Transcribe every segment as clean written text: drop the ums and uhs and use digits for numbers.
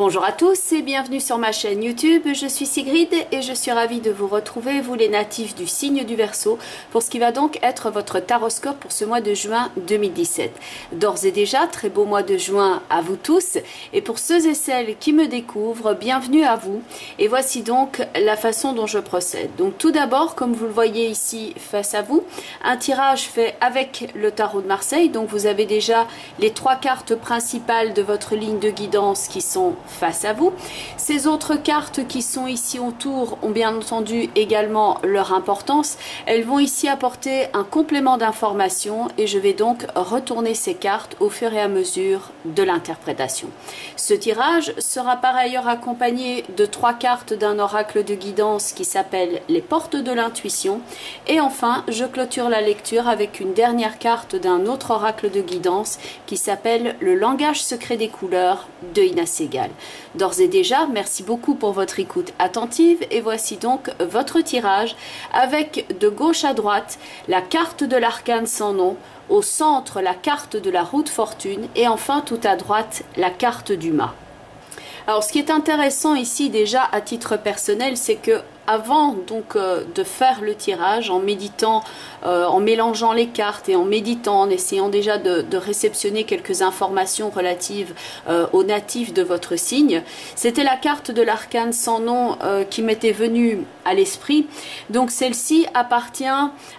Bonjour à tous et bienvenue sur ma chaîne YouTube, je suis Sigrid et je suis ravie de vous retrouver, vous les natifs du signe du Verseau, pour ce qui va donc être votre taroscope pour ce mois de juin 2017. D'ores et déjà, très beau mois de juin à vous tous, et pour ceux et celles qui me découvrent, bienvenue à vous. Et voici donc la façon dont je procède. Donc tout d'abord, comme vous le voyez ici face à vous, un tirage fait avec le tarot de Marseille. Donc vous avez déjà les 3 cartes principales de votre ligne de guidance qui sont face à vous. Ces autres cartes qui sont ici autour ont bien entendu également leur importance. Elles vont ici apporter un complément d'information et je vais donc retourner ces cartes au fur et à mesure de l'interprétation. Ce tirage sera par ailleurs accompagné de 3 cartes d'un oracle de guidance qui s'appelle les portes de l'intuition. Et enfin, je clôture la lecture avec une dernière carte d'un autre oracle de guidance qui s'appelle le langage secret des couleurs de Ina Segal. D'ores et déjà, merci beaucoup pour votre écoute attentive et voici donc votre tirage avec de gauche à droite la carte de l'arcane sans nom, au centre la carte de la roue de fortune et enfin tout à droite la carte du mât. Alors ce qui est intéressant ici déjà à titre personnel, c'est que avant donc de faire le tirage, en méditant, en mélangeant les cartes et en méditant, en essayant déjà de réceptionner quelques informations relatives aux natifs de votre signe, c'était la carte de l'arcane sans nom qui m'était venue à l'esprit. Donc celle-ci appartient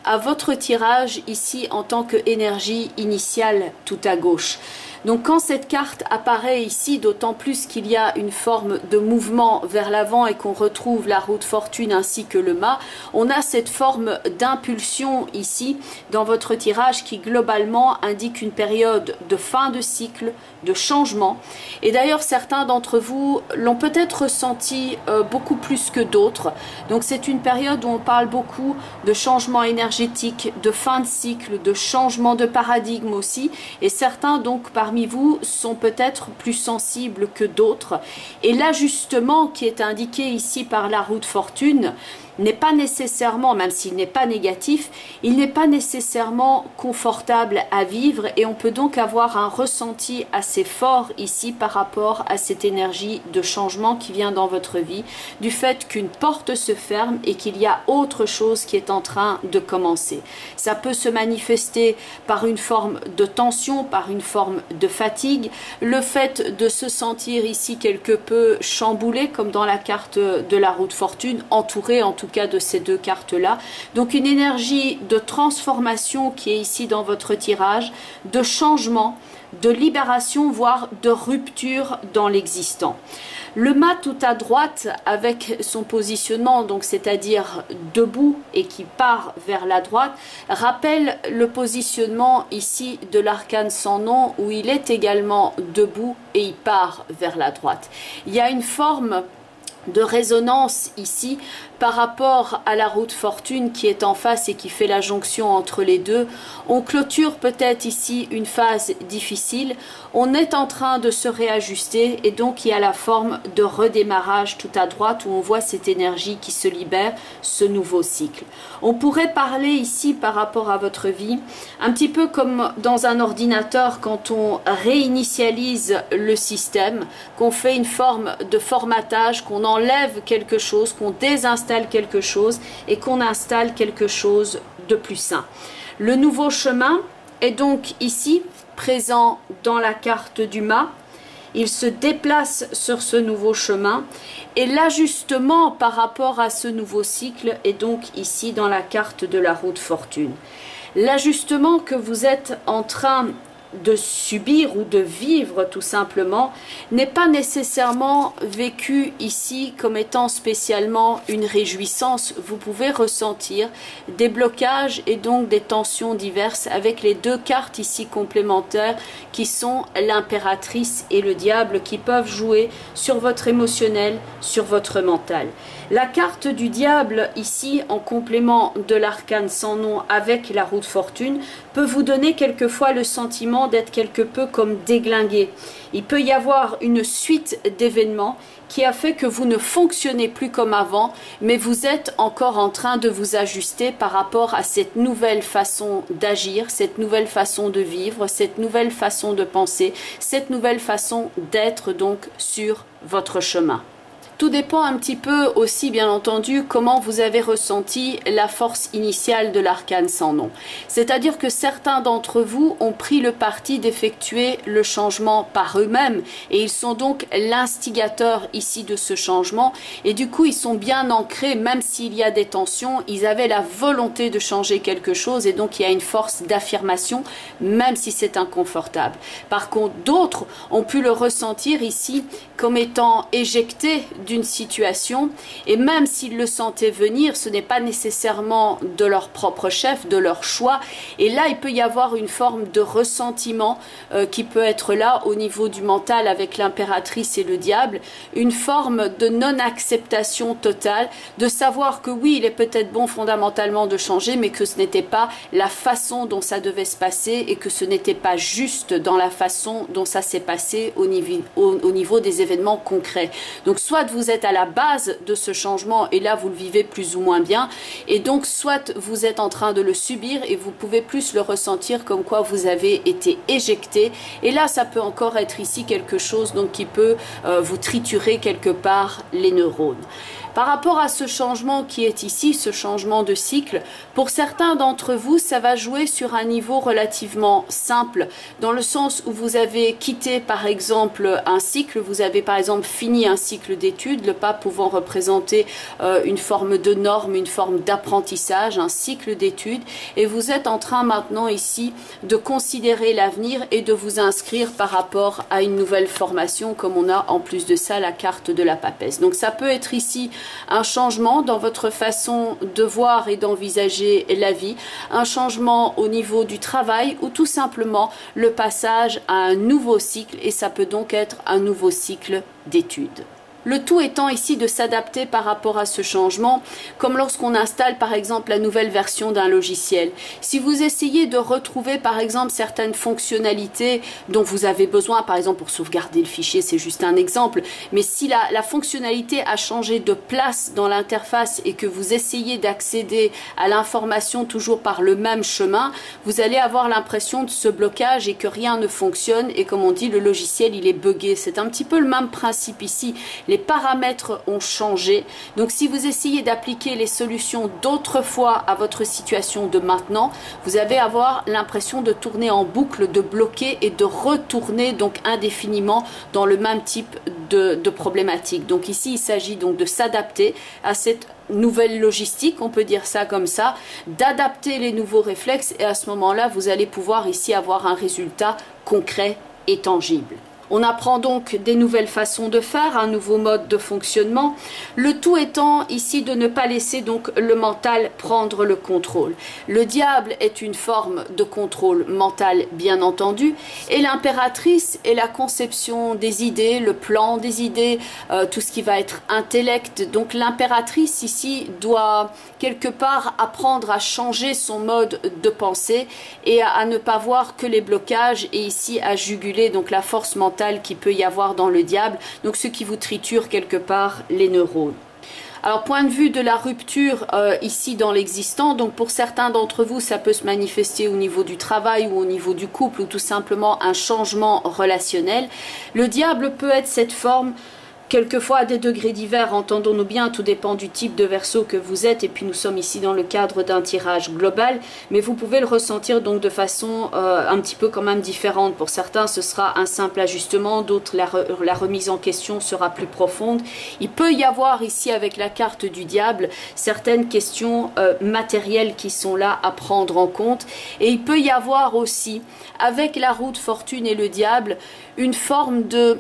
à votre tirage ici en tant qu'énergie initiale tout à gauche. Donc quand cette carte apparaît ici, d'autant plus qu'il y a une forme de mouvement vers l'avant et qu'on retrouve la roue de fortune ainsi que le mât, on a cette forme d'impulsion ici dans votre tirage qui globalement indique une période de fin de cycle, de changement. Et d'ailleurs certains d'entre vous l'ont peut-être ressenti beaucoup plus que d'autres. Donc c'est une période où on parle beaucoup de changement énergétique, de fin de cycle, de changement de paradigme aussi. Et certains donc parmi vous sont peut-être plus sensibles que d'autres. Et l'ajustement qui est indiqué ici par la roue de fortune n'est pas nécessairement, même s'il n'est pas négatif, il n'est pas nécessairement confortable à vivre et on peut donc avoir un ressenti assez fort ici par rapport à cette énergie de changement qui vient dans votre vie, du fait qu'une porte se ferme et qu'il y a autre chose qui est en train de commencer. Ça peut se manifester par une forme de tension, par une forme de fatigue, le fait de se sentir ici quelque peu chamboulé comme dans la carte de la roue de fortune, entouré en tout cas de ces 2 cartes là. Donc une énergie de transformation qui est ici dans votre tirage, de changement, de libération, voire de rupture dans l'existant. Le mât tout à droite avec son positionnement, donc c'est-à-dire debout et qui part vers la droite, rappelle le positionnement ici de l'arcane sans nom où il est également debout et il part vers la droite. Il y a une forme de résonance ici par rapport à la roue de fortune qui est en face et qui fait la jonction entre les deux. On clôture peut-être ici une phase difficile, on est en train de se réajuster et donc il y a la forme de redémarrage tout à droite où on voit cette énergie qui se libère, ce nouveau cycle. On pourrait parler ici par rapport à votre vie, un petit peu comme dans un ordinateur quand on réinitialise le système, qu'on fait une forme de formatage, qu'on enlève quelque chose, qu'on désinstalle quelque chose et qu'on installe quelque chose de plus sain. Le nouveau chemin est donc ici présent dans la carte du mât. Il se déplace sur ce nouveau chemin et l'ajustement par rapport à ce nouveau cycle est donc ici dans la carte de la roue de fortune. L'ajustement que vous êtes en train de subir ou de vivre tout simplement n'est pas nécessairement vécu ici comme étant spécialement une réjouissance. Vous pouvez ressentir des blocages et donc des tensions diverses avec les 2 cartes ici complémentaires qui sont l'impératrice et le diable qui peuvent jouer sur votre émotionnel, sur votre mental. La carte du diable, ici, en complément de l'arcane sans nom avec la roue de fortune, peut vous donner quelquefois le sentiment d'être quelque peu comme déglingué. Il peut y avoir une suite d'événements qui a fait que vous ne fonctionnez plus comme avant, mais vous êtes encore en train de vous ajuster par rapport à cette nouvelle façon d'agir, cette nouvelle façon de vivre, cette nouvelle façon de penser, cette nouvelle façon d'être donc sur votre chemin. Tout dépend un petit peu aussi, bien entendu, comment vous avez ressenti la force initiale de l'arcane sans nom. C'est-à-dire que certains d'entre vous ont pris le parti d'effectuer le changement par eux-mêmes et ils sont donc l'instigateur ici de ce changement et du coup ils sont bien ancrés, même s'il y a des tensions, ils avaient la volonté de changer quelque chose et donc il y a une force d'affirmation, même si c'est inconfortable. Par contre, d'autres ont pu le ressentir ici comme étant éjectés d'une situation et même s'ils le sentaient venir, ce n'est pas nécessairement de leur propre chef, de leur choix et là il peut y avoir une forme de ressentiment qui peut être là au niveau du mental avec l'impératrice et le diable, une forme de non-acceptation totale, de savoir que oui il est peut-être bon fondamentalement de changer mais que ce n'était pas la façon dont ça devait se passer et que ce n'était pas juste dans la façon dont ça s'est passé au niveau des événements concrets. Donc soit vous êtes à la base de ce changement et là vous le vivez plus ou moins bien et donc soit vous êtes en train de le subir et vous pouvez plus le ressentir comme quoi vous avez été éjecté et là ça peut encore être ici quelque chose donc qui peut vous triturer quelque part les neurones. Par rapport à ce changement qui est ici, ce changement de cycle, pour certains d'entre vous, ça va jouer sur un niveau relativement simple, dans le sens où vous avez quitté par exemple un cycle, vous avez par exemple fini un cycle d'études, le pas pouvant représenter une forme de norme, une forme d'apprentissage, un cycle d'études, et vous êtes en train maintenant ici de considérer l'avenir et de vous inscrire par rapport à une nouvelle formation, comme on a en plus de ça la carte de la papesse. Donc ça peut être ici un changement dans votre façon de voir et d'envisager la vie, un changement au niveau du travail ou tout simplement le passage à un nouveau cycle et ça peut donc être un nouveau cycle d'études. Le tout étant ici de s'adapter par rapport à ce changement, comme lorsqu'on installe par exemple la nouvelle version d'un logiciel. Si vous essayez de retrouver par exemple certaines fonctionnalités dont vous avez besoin, par exemple pour sauvegarder le fichier, c'est juste un exemple, mais si la fonctionnalité a changé de place dans l'interface et que vous essayez d'accéder à l'information toujours par le même chemin, vous allez avoir l'impression de ce blocage et que rien ne fonctionne et comme on dit, le logiciel il est buggé. C'est un petit peu le même principe ici. Les paramètres ont changé. Donc si vous essayez d'appliquer les solutions d'autrefois à votre situation de maintenant, vous allez avoir l'impression de tourner en boucle, de bloquer et de retourner donc indéfiniment dans le même type de problématique. Donc ici, il s'agit donc de s'adapter à cette nouvelle logistique, on peut dire ça comme ça, d'adapter les nouveaux réflexes et à ce moment-là, vous allez pouvoir ici avoir un résultat concret et tangible. On apprend donc des nouvelles façons de faire, un nouveau mode de fonctionnement, le tout étant ici de ne pas laisser donc le mental prendre le contrôle. Le diable est une forme de contrôle mental bien entendu et l'impératrice est la conception des idées, le plan des idées, tout ce qui va être intellect. Donc l'impératrice ici doit quelque part apprendre à changer son mode de pensée et à ne pas voir que les blocages et ici à juguler donc la force mentale qui peut y avoir dans le diable, donc ce qui vous triture quelque part les neurones. Alors point de vue de la rupture ici dans l'existant, donc pour certains d'entre vous ça peut se manifester au niveau du travail ou au niveau du couple ou tout simplement un changement relationnel. Le diable peut être cette forme quelquefois à des degrés divers, entendons-nous bien, tout dépend du type de Verseau que vous êtes et puis nous sommes ici dans le cadre d'un tirage global, mais vous pouvez le ressentir donc de façon un petit peu quand même différente. Pour certains ce sera un simple ajustement, d'autres la remise en question sera plus profonde. Il peut y avoir ici avec la carte du diable certaines questions matérielles qui sont là à prendre en compte et il peut y avoir aussi avec la roue de fortune et le diable une forme de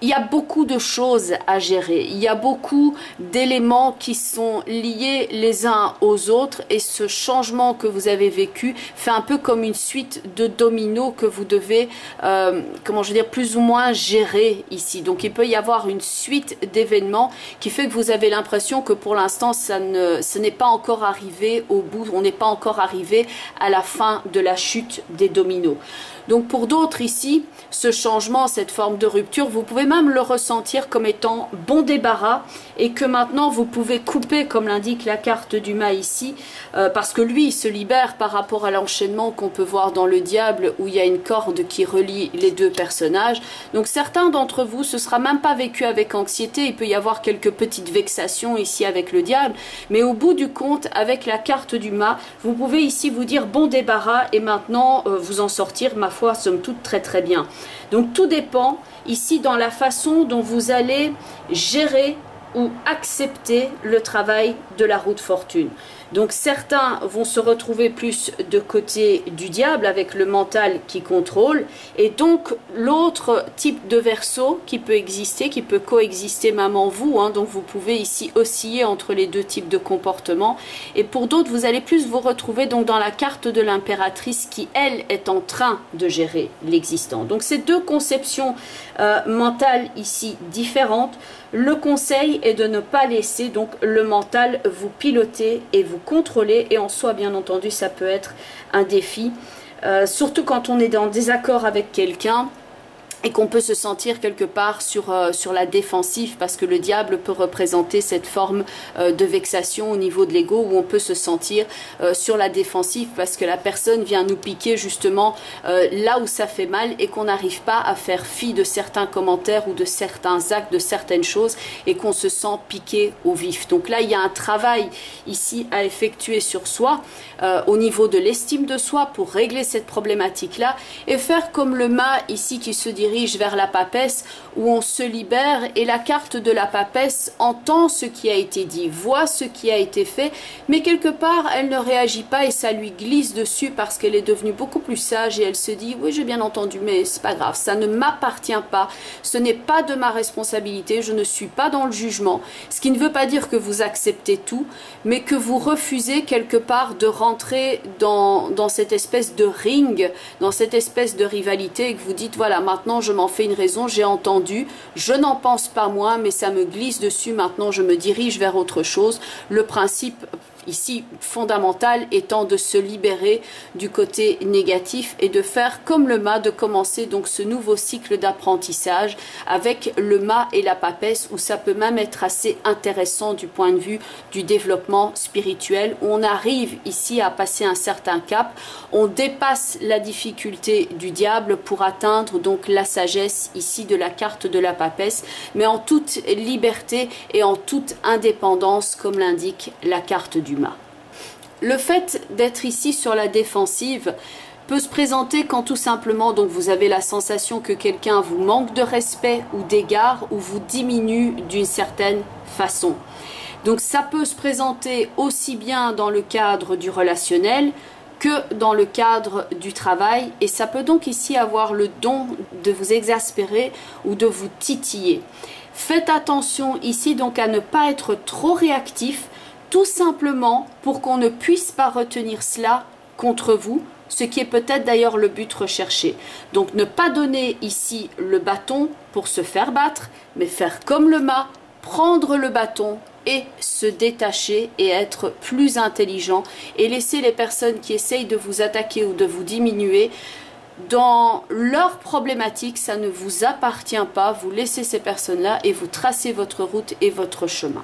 il y a beaucoup de choses à gérer, il y a beaucoup d'éléments qui sont liés les uns aux autres et ce changement que vous avez vécu fait un peu comme une suite de dominos que vous devez, comment je veux dire, plus ou moins gérer ici. Donc il peut y avoir une suite d'événements qui fait que vous avez l'impression que pour l'instant ce n'est pas encore arrivé au bout, on n'est pas encore arrivé à la fin de la chute des dominos. Donc pour d'autres ici, ce changement, cette forme de rupture, vous pouvez même le ressentir comme étant bon débarras et que maintenant vous pouvez couper, comme l'indique la carte du mât ici, parce que lui il se libère par rapport à l'enchaînement qu'on peut voir dans le diable où il y a une corde qui relie les deux personnages. Donc certains d'entre vous, ce sera même pas vécu avec anxiété, il peut y avoir quelques petites vexations ici avec le diable, mais au bout du compte, avec la carte du mât, vous pouvez ici vous dire bon débarras et maintenant vous en sortir, ma foi, somme toute très très bien. Donc tout dépend ici dans la façon dont vous allez gérer ou accepter le travail de la roue de fortune. Donc certains vont se retrouver plus de côté du diable avec le mental qui contrôle et donc l'autre type de Verseau qui peut exister, qui peut coexister même en vous, hein, donc vous pouvez ici osciller entre les deux types de comportements et pour d'autres vous allez plus vous retrouver donc dans la carte de l'impératrice qui elle est en train de gérer l'existant. Donc ces deux conceptions mentales ici différentes. Le conseil est de ne pas laisser donc le mental vous piloter et vous contrôler et en soi bien entendu ça peut être un défi, surtout quand on est en désaccord avec quelqu'un et qu'on peut se sentir quelque part sur la défensive parce que le diable peut représenter cette forme de vexation au niveau de l'ego où on peut se sentir sur la défensive parce que la personne vient nous piquer justement là où ça fait mal et qu'on n'arrive pas à faire fi de certains commentaires ou de certains actes, de certaines choses et qu'on se sent piqué au vif. Donc là il y a un travail ici à effectuer sur soi au niveau de l'estime de soi pour régler cette problématique là et faire comme le mât ici qui se dirige vers la papesse où on se libère et la carte de la papesse entend ce qui a été dit, voit ce qui a été fait, mais quelque part elle ne réagit pas et ça lui glisse dessus parce qu'elle est devenue beaucoup plus sage et elle se dit oui j'ai bien entendu mais c'est pas grave, ça ne m'appartient pas, ce n'est pas de ma responsabilité, je ne suis pas dans le jugement, ce qui ne veut pas dire que vous acceptez tout, mais que vous refusez quelque part de rentrer dans cette espèce de ring, dans cette espèce de rivalité et que vous dites voilà maintenant je m'en fais une raison, j'ai entendu, je n'en pense pas moins, mais ça me glisse dessus, maintenant je me dirige vers autre chose. Le principe ici fondamental étant de se libérer du côté négatif et de faire comme le mât, de commencer donc ce nouveau cycle d'apprentissage avec le mât et la papesse où ça peut même être assez intéressant du point de vue du développement spirituel où on arrive ici à passer un certain cap, on dépasse la difficulté du diable pour atteindre donc la sagesse ici de la carte de la papesse mais en toute liberté et en toute indépendance comme l'indique la carte du mât. Le fait d'être ici sur la défensive peut se présenter quand tout simplement donc vous avez la sensation que quelqu'un vous manque de respect ou d'égard ou vous diminue d'une certaine façon. Donc ça peut se présenter aussi bien dans le cadre du relationnel que dans le cadre du travail et ça peut donc ici avoir le don de vous exaspérer ou de vous titiller. Faites attention ici donc à ne pas être trop réactif tout simplement pour qu'on ne puisse pas retenir cela contre vous, ce qui est peut-être d'ailleurs le but recherché. Donc ne pas donner ici le bâton pour se faire battre, mais faire comme le mât, prendre le bâton et se détacher et être plus intelligent et laisser les personnes qui essayent de vous attaquer ou de vous diminuer dans leurs problématiques, ça ne vous appartient pas, vous laissez ces personnes-là et vous tracez votre route et votre chemin.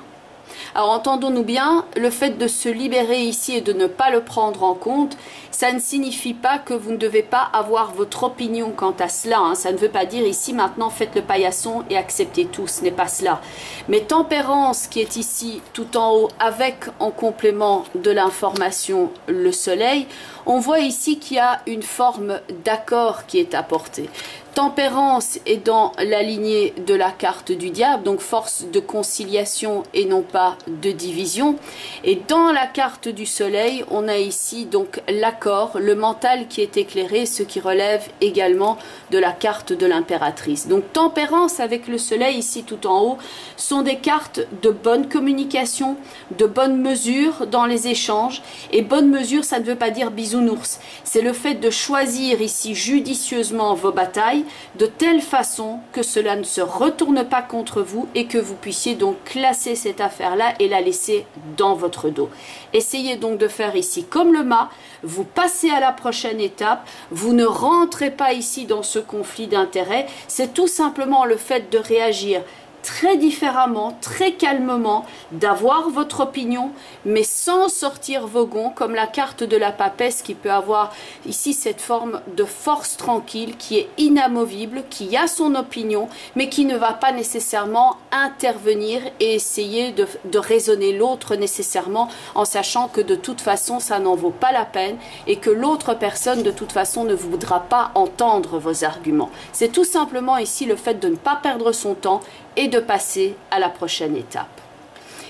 Alors entendons-nous bien, le fait de se libérer ici et de ne pas le prendre en compte, ça ne signifie pas que vous ne devez pas avoir votre opinion quant à cela. Hein. Ça ne veut pas dire ici maintenant faites le paillasson et acceptez tout, ce n'est pas cela. Mais tempérance qui est ici tout en haut avec en complément de l'information le soleil, on voit ici qu'il y a une forme d'accord qui est apportée. Tempérance est dans la lignée de la carte du diable, donc force de conciliation et non pas de division. Et dans la carte du soleil, on a ici donc l'accord, le mental qui est éclairé, ce qui relève également de la carte de l'impératrice. Donc tempérance avec le soleil ici tout en haut sont des cartes de bonne communication, de bonne mesure dans les échanges. Et bonne mesure, ça ne veut pas dire bisounours. C'est le fait de choisir ici judicieusement vos batailles, de telle façon que cela ne se retourne pas contre vous et que vous puissiez donc classer cette affaire-là et la laisser dans votre dos. Essayez donc de faire ici comme le mât, vous passez à la prochaine étape, vous ne rentrez pas ici dans ce conflit d'intérêts, c'est tout simplement le fait de réagir très différemment, très calmement, d'avoir votre opinion, mais sans sortir vos gonds, comme la carte de la papesse qui peut avoir ici cette forme de force tranquille, qui est inamovible, qui a son opinion, mais qui ne va pas nécessairement intervenir et essayer de raisonner l'autre nécessairement, en sachant que de toute façon, ça n'en vaut pas la peine et que l'autre personne, de toute façon, ne voudra pas entendre vos arguments. C'est tout simplement ici le fait de ne pas perdre son temps et de passer à la prochaine étape.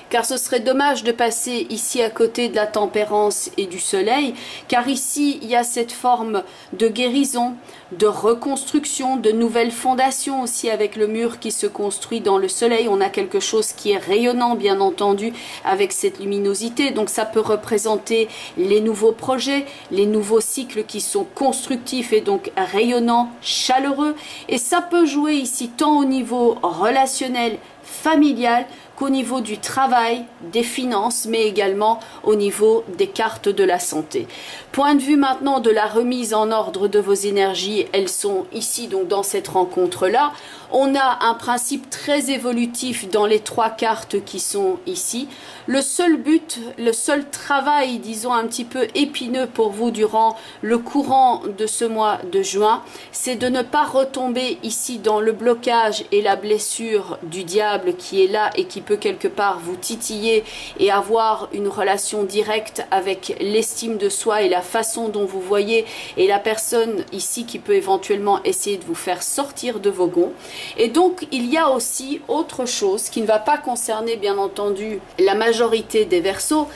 Car ce serait dommage de passer ici à côté de la tempérance et du soleil, car ici il y a cette forme de guérison, de reconstruction, de nouvelles fondations aussi avec le mur qui se construit dans le soleil. On a quelque chose qui est rayonnant bien entendu avec cette luminosité, donc ça peut représenter les nouveaux projets, les nouveaux cycles qui sont constructifs et donc rayonnants, chaleureux, et ça peut jouer ici tant au niveau relationnel, familial, qu'au niveau du travail, des finances, mais également au niveau des cartes de la santé. Point de vue maintenant de la remise en ordre de vos énergies, elles sont ici donc dans cette rencontre-là. On a un principe très évolutif dans les trois cartes qui sont ici. Le seul but, le seul travail, disons un petit peu épineux pour vous durant le courant de ce mois de juin, c'est de ne pas retomber ici dans le blocage et la blessure du diable qui est là et qui peut quelque part vous titiller et avoir une relation directe avec l'estime de soi et la façon dont vous voyez et la personne ici qui peut éventuellement essayer de vous faire sortir de vos gonds. Et donc il y a aussi autre chose qui ne va pas concerner bien entendu la majorité des Verseaux,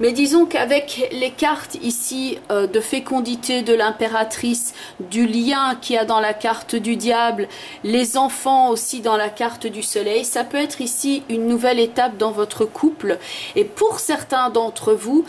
mais disons qu'avec les cartes ici de fécondité de l'impératrice, du lien qu'il y a dans la carte du diable, les enfants aussi dans la carte du soleil, ça peut être ici une nouvelle étape dans votre couple. Et pour certains d'entre vous,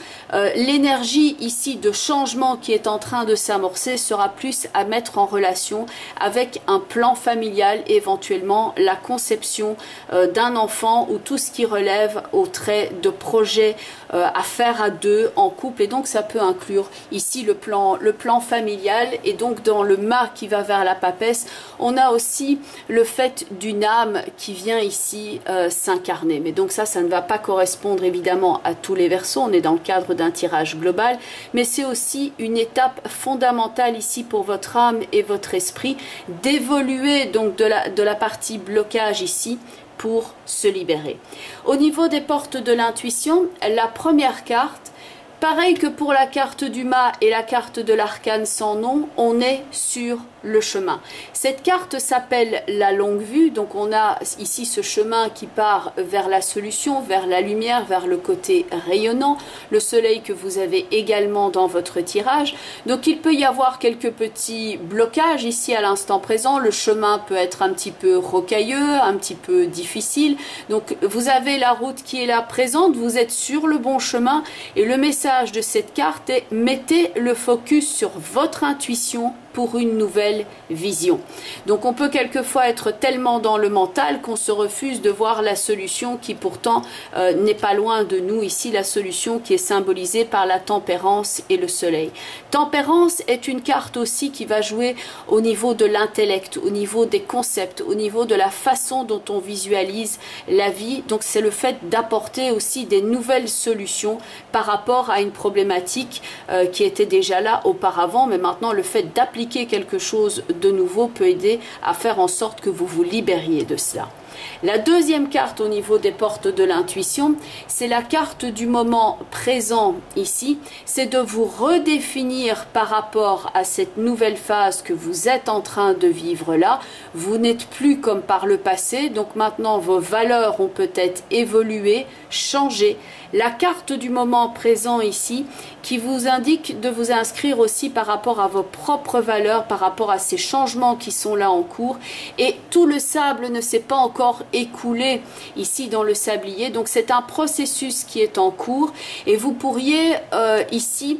l'énergie ici de changement qui est en train de s'amorcer sera plus à mettre en relation avec un plan familial et éventuellement la conception d'un enfant ou tout ce qui relève au trait de projet à faire à deux en couple, et donc ça peut inclure ici le plan familial. Et donc dans le mât qui va vers la papesse, on a aussi le fait d'une âme qui vient ici s'incarner, mais donc ça ne va pas correspondre évidemment à tous les Verseaux, on est dans le cadre d'un tirage global, mais c'est aussi une étape fondamentale ici pour votre âme et votre esprit d'évoluer donc de la partie blocage ici pour se libérer. Au niveau des portes de l'intuition, la première carte, pareil que pour la carte du mât et la carte de l'arcane sans nom, on est sur le chemin. Cette carte s'appelle la longue vue, donc on a ici ce chemin qui part vers la solution, vers la lumière, vers le côté rayonnant, le soleil que vous avez également dans votre tirage. Donc il peut y avoir quelques petits blocages ici à l'instant présent, le chemin peut être un petit peu rocailleux, un petit peu difficile, donc vous avez la route qui est là présente, vous êtes sur le bon chemin, et le message de cette carte est: mettez le focus sur votre intuition pour une nouvelle vision. Donc on peut quelquefois être tellement dans le mental qu'on se refuse de voir la solution qui pourtant n'est pas loin de nous, ici la solution qui est symbolisée par la tempérance et le soleil. Tempérance est une carte aussi qui va jouer au niveau de l'intellect, au niveau des concepts, au niveau de la façon dont on visualise la vie. Donc c'est le fait d'apporter aussi des nouvelles solutions par rapport à une problématique qui était déjà là auparavant, mais maintenant le fait d'appliquer quelque chose de nouveau peut aider à faire en sorte que vous vous libériez de cela. La deuxième carte au niveau des portes de l'intuition, c'est la carte du moment présent ici. C'est de vous redéfinir par rapport à cette nouvelle phase que vous êtes en train de vivre là. Vous n'êtes plus comme par le passé, donc maintenant vos valeurs ont peut-être évolué, changé. La carte du moment présent ici qui vous indique de vous inscrire aussi par rapport à vos propres valeurs, par rapport à ces changements qui sont là en cours. Et tout le sable ne s'est pas encore écoulé ici dans le sablier, donc c'est un processus qui est en cours et vous pourriez ici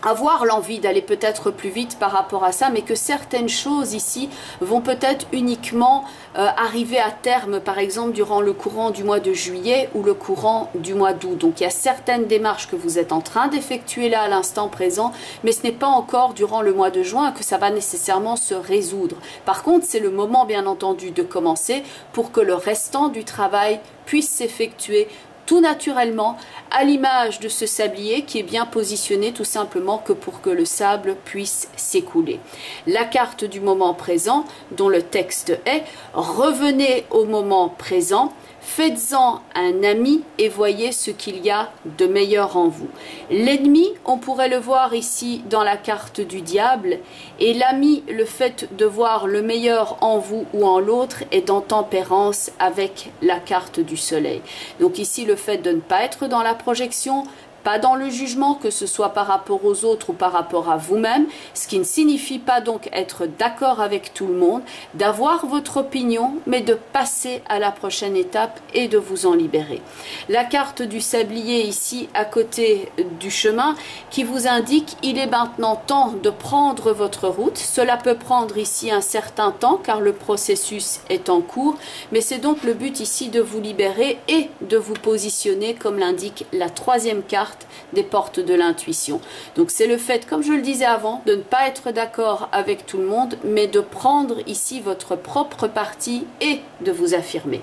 avoir l'envie d'aller peut-être plus vite par rapport à ça, mais que certaines choses ici vont peut-être uniquement arriver à terme, par exemple durant le courant du mois de juillet ou le courant du mois d'août. Donc il y a certaines démarches que vous êtes en train d'effectuer là à l'instant présent, mais ce n'est pas encore durant le mois de juin que ça va nécessairement se résoudre. Par contre, c'est le moment bien entendu de commencer pour que le restant du travail puisse s'effectuer tout naturellement, à l'image de ce sablier qui est bien positionné tout simplement que pour que le sable puisse s'écouler. La carte du moment présent, dont le texte est « Revenez au moment présent ». Faites-en un ami et voyez ce qu'il y a de meilleur en vous. L'ennemi, on pourrait le voir ici dans la carte du diable, et l'ami, le fait de voir le meilleur en vous ou en l'autre, est en tempérance avec la carte du soleil. Donc ici, le fait de ne pas être dans la projection, pas dans le jugement, que ce soit par rapport aux autres ou par rapport à vous-même, ce qui ne signifie pas donc être d'accord avec tout le monde, d'avoir votre opinion, mais de passer à la prochaine étape et de vous en libérer. La carte du sablier ici, à côté du chemin, qui vous indique il est maintenant temps de prendre votre route. Cela peut prendre ici un certain temps, car le processus est en cours, mais c'est donc le but ici de vous libérer et de vous positionner, comme l'indique la troisième carte, des portes de l'intuition. Donc c'est le fait, comme je le disais avant, de ne pas être d'accord avec tout le monde, mais de prendre ici votre propre parti et de vous affirmer.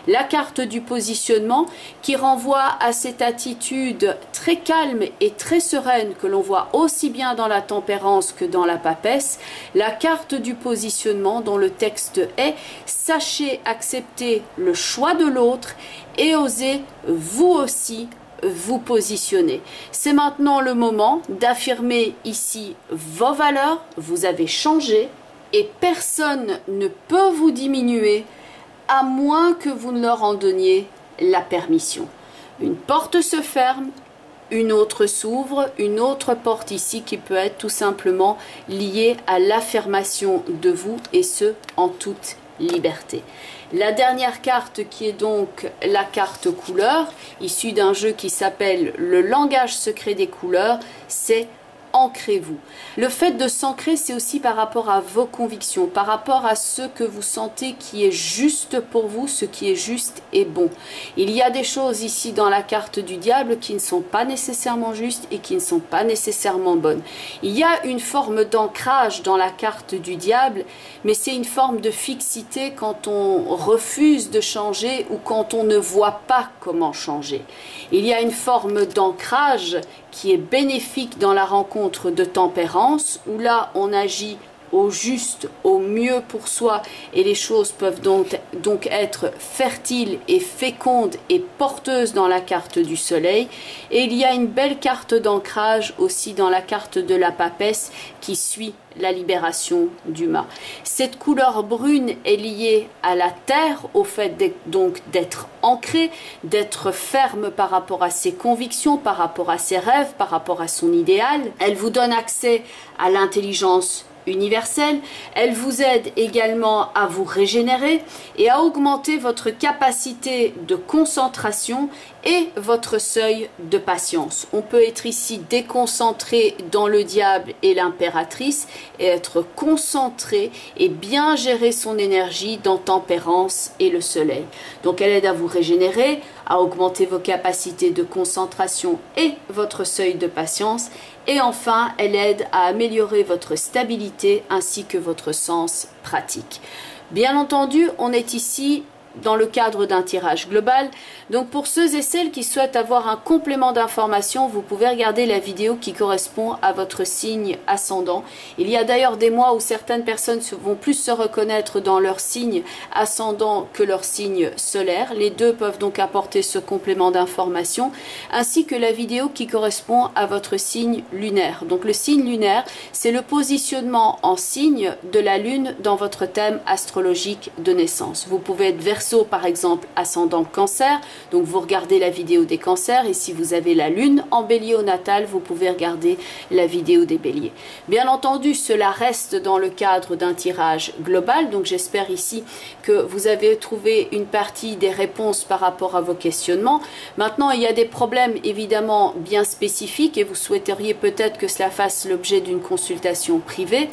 La carte du positionnement qui renvoie à cette attitude très calme et très sereine que l'on voit aussi bien dans la tempérance que dans la papesse. La carte du positionnement dont le texte est « Sachez accepter le choix de l'autre et osez vous aussi vous positionner. » C'est maintenant le moment d'affirmer ici vos valeurs. Vous avez changé et personne ne peut vous diminuer à moins que vous ne leur en donniez la permission. Une porte se ferme, une autre s'ouvre, une autre porte ici qui peut être tout simplement liée à l'affirmation de vous, et ce en toute liberté. La dernière carte qui est donc la carte couleur, issue d'un jeu qui s'appelle le langage secret des couleurs, c'est ancrez-vous. Le fait de s'ancrer, c'est aussi par rapport à vos convictions, par rapport à ce que vous sentez qui est juste pour vous, ce qui est juste et bon. Il y a des choses ici dans la carte du diable qui ne sont pas nécessairement justes et qui ne sont pas nécessairement bonnes. Il y a une forme d'ancrage dans la carte du diable, mais c'est une forme de fixité quand on refuse de changer ou quand on ne voit pas comment changer. Il y a une forme d'ancrage qui est bénéfique dans la rencontre de tempérance, où là on agit au juste, au mieux pour soi, et les choses peuvent donc être fertiles et fécondes et porteuses dans la carte du soleil. Et il y a une belle carte d'ancrage aussi dans la carte de la papesse qui suit la libération du mât. Cette couleur brune est liée à la terre, au fait donc d'être ancré, d'être ferme par rapport à ses convictions, par rapport à ses rêves, par rapport à son idéal. Elle vous donne accès à l'intelligence universelle. Elle vous aide également à vous régénérer et à augmenter votre capacité de concentration et votre seuil de patience. On peut être ici déconcentré dans le diable et l'impératrice et être concentré et bien gérer son énergie dans tempérance et le soleil. Donc elle aide à vous régénérer, à augmenter vos capacités de concentration et votre seuil de patience. Et enfin, elle aide à améliorer votre stabilité ainsi que votre sens pratique. Bien entendu, on est ici dans le cadre d'un tirage global. Donc pour ceux et celles qui souhaitent avoir un complément d'information, vous pouvez regarder la vidéo qui correspond à votre signe ascendant. Il y a d'ailleurs des mois où certaines personnes vont plus se reconnaître dans leur signe ascendant que leur signe solaire. Les deux peuvent donc apporter ce complément d'information, ainsi que la vidéo qui correspond à votre signe lunaire. Donc le signe lunaire, c'est le positionnement en signe de la lune dans votre thème astrologique de naissance. Vous pouvez être Verseau par exemple, ascendant Cancer, donc vous regardez la vidéo des Cancers, et si vous avez la lune en Bélier au natal, vous pouvez regarder la vidéo des Béliers. Bien entendu, cela reste dans le cadre d'un tirage global, donc j'espère ici que vous avez trouvé une partie des réponses par rapport à vos questionnements. Maintenant, il y a des problèmes évidemment bien spécifiques et vous souhaiteriez peut-être que cela fasse l'objet d'une consultation privée.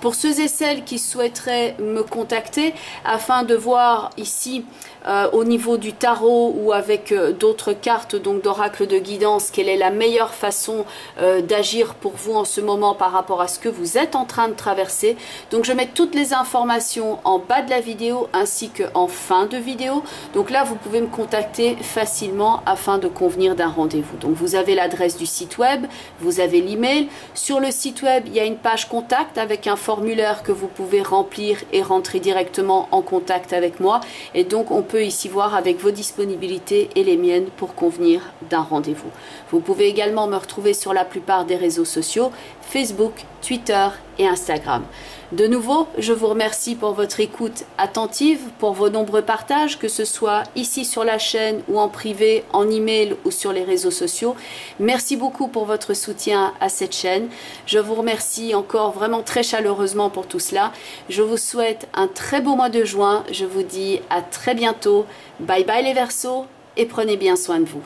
Pour ceux et celles qui souhaiteraient me contacter afin de voir ici au niveau du tarot ou avec d'autres cartes donc d'oracle de guidance, quelle est la meilleure façon d'agir pour vous en ce moment par rapport à ce que vous êtes en train de traverser. Donc je mets toutes les informations en bas de la vidéo ainsi qu'en fin de vidéo. Donc là vous pouvez me contacter facilement afin de convenir d'un rendez-vous. Donc vous avez l'adresse du site web, vous avez l'email. Sur le site web il y a une page contact avec un formulaire que vous pouvez remplir et rentrer directement en contact avec moi, et donc on peut ici voir avec vos disponibilités et les miennes pour convenir d'un rendez-vous. Vous pouvez également me retrouver sur la plupart des réseaux sociaux, Facebook, Twitter et Instagram. De nouveau, je vous remercie pour votre écoute attentive, pour vos nombreux partages, que ce soit ici sur la chaîne ou en privé, en email ou sur les réseaux sociaux. Merci beaucoup pour votre soutien à cette chaîne. Je vous remercie encore vraiment très chaleureusement pour tout cela. Je vous souhaite un très beau mois de juin. Je vous dis à très bientôt. Bye bye les Verseaux et prenez bien soin de vous.